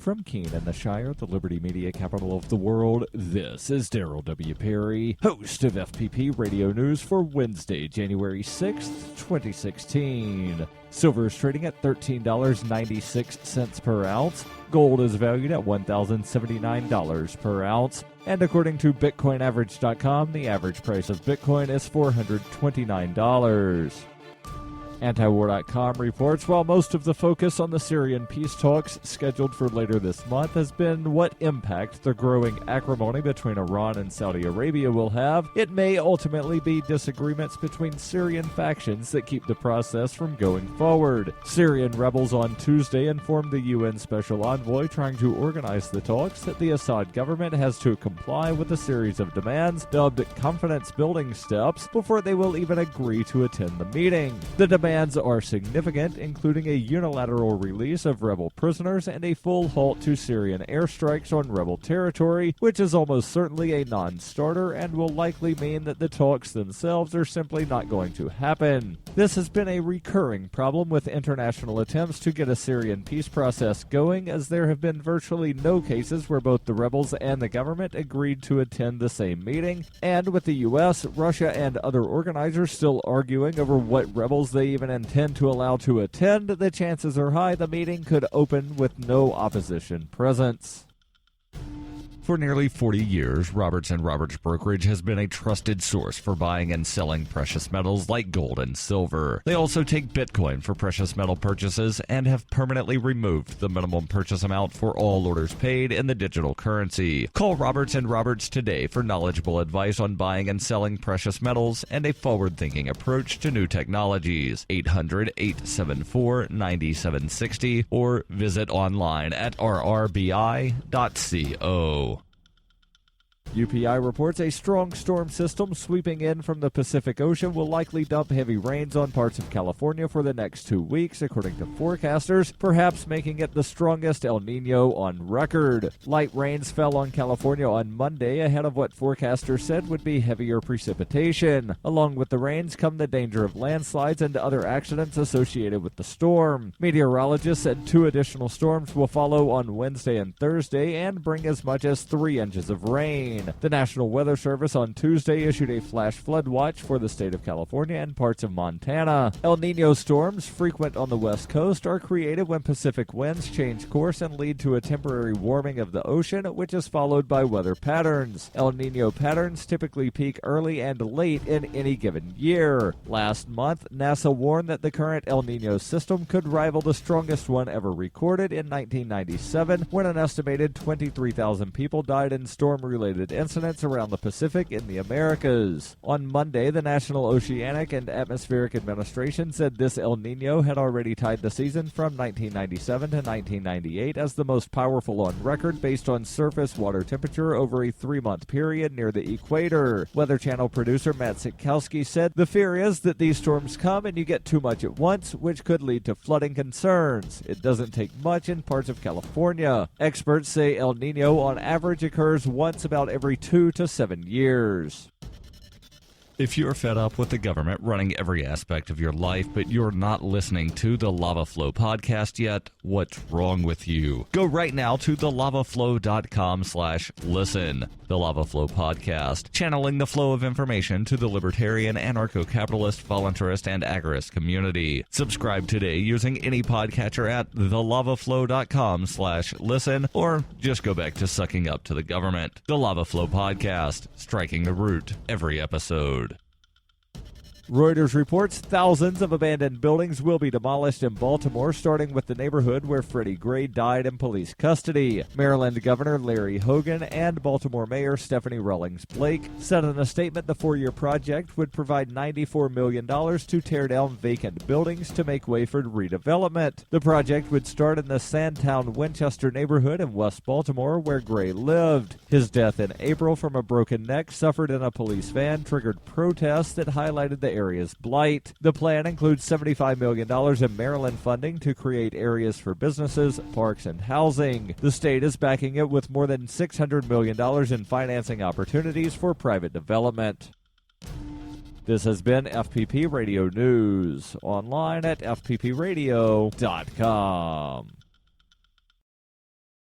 From Keene in the Shire, the Liberty Media capital of the world, this is Daryl W. Perry, host of FPP Radio News for Wednesday, January 6th, 2016. Silver is trading at $13.96 per ounce. Gold is valued at $1,079 per ounce. And according to BitcoinAverage.com, the average price of Bitcoin is $429. Antiwar.com reports while most of the focus on the Syrian peace talks scheduled for later this month has been what impact the growing acrimony between Iran and Saudi Arabia will have, it may ultimately be disagreements between Syrian factions that keep the process from going forward. Syrian rebels on Tuesday informed the UN Special Envoy trying to organize the talks that the Assad government has to comply with a series of demands dubbed confidence-building steps before they will even agree to attend the meeting. The demands are significant, including a unilateral release of rebel prisoners and a full halt to Syrian airstrikes on rebel territory, which is almost certainly a non-starter and will likely mean that the talks themselves are simply not going to happen. This has been a recurring problem with international attempts to get a Syrian peace process going, as there have been virtually no cases where both the rebels and the government agreed to attend the same meeting, and with the US, Russia, and other organizers still arguing over what rebels they even intend to allow to attend, the chances are high the meeting could open with no opposition presence. For nearly 40 years, Roberts & Roberts Brokerage has been a trusted source for buying and selling precious metals like gold and silver. They also take Bitcoin for precious metal purchases and have permanently removed the minimum purchase amount for all orders paid in the digital currency. Call Roberts & Roberts today for knowledgeable advice on buying and selling precious metals and a forward-thinking approach to new technologies. 800-874-9760 or visit online at rrbi.co. UPI reports a strong storm system sweeping in from the Pacific Ocean will likely dump heavy rains on parts of California for the next 2 weeks, according to forecasters, perhaps making it the strongest El Niño on record. Light rains fell on California on Monday ahead of what forecasters said would be heavier precipitation. Along with the rains come the danger of landslides and other accidents associated with the storm. Meteorologists said 2 additional storms will follow on Wednesday and Thursday and bring as much as 3 inches of rain. The National Weather Service on Tuesday issued a flash flood watch for the state of California and parts of Montana. El Niño storms, frequent on the west coast, are created when Pacific winds change course and lead to a temporary warming of the ocean, which is followed by weather patterns. El Niño patterns typically peak early and late in any given year. Last month, NASA warned that the current El Niño system could rival the strongest one ever recorded in 1997, when an estimated 23,000 people died in storm-related incidents around the Pacific in the Americas. On Monday, the National Oceanic and Atmospheric Administration said this El Niño had already tied the season from 1997 to 1998 as the most powerful on record based on surface water temperature over a 3-month period near the equator. Weather Channel producer Matt Sikowski said, "The fear is that these storms come and you get too much at once, which could lead to flooding concerns. It doesn't take much in parts of California." Experts say El Niño on average occurs once about every 2 to 7 years. If you're fed up with the government running every aspect of your life, but you're not listening to the Lava Flow podcast yet, what's wrong with you? Go right now to thelavaflow.com/listen. The Lava Flow podcast, channeling the flow of information to the libertarian, anarcho-capitalist, voluntarist, and agorist community. Subscribe today using any podcatcher at thelavaflow.com/listen, or just go back to sucking up to the government. The Lava Flow podcast, striking the root every episode. Reuters reports thousands of abandoned buildings will be demolished in Baltimore, starting with the neighborhood where Freddie Gray died in police custody. Maryland Governor Larry Hogan and Baltimore Mayor Stephanie Rawlings Blake said in a statement the 4-year project would provide $94 million to tear down vacant buildings to make way for redevelopment. The project would start in the Sandtown Winchester neighborhood in West Baltimore, where Gray lived. His death in April from a broken neck suffered in a police van triggered protests that highlighted the area's blight. The plan includes $75 million in Maryland funding to create areas for businesses, parks, and housing. The state is backing it with more than $600 million in financing opportunities for private development. This has been FPP Radio News, online at fppradio.com.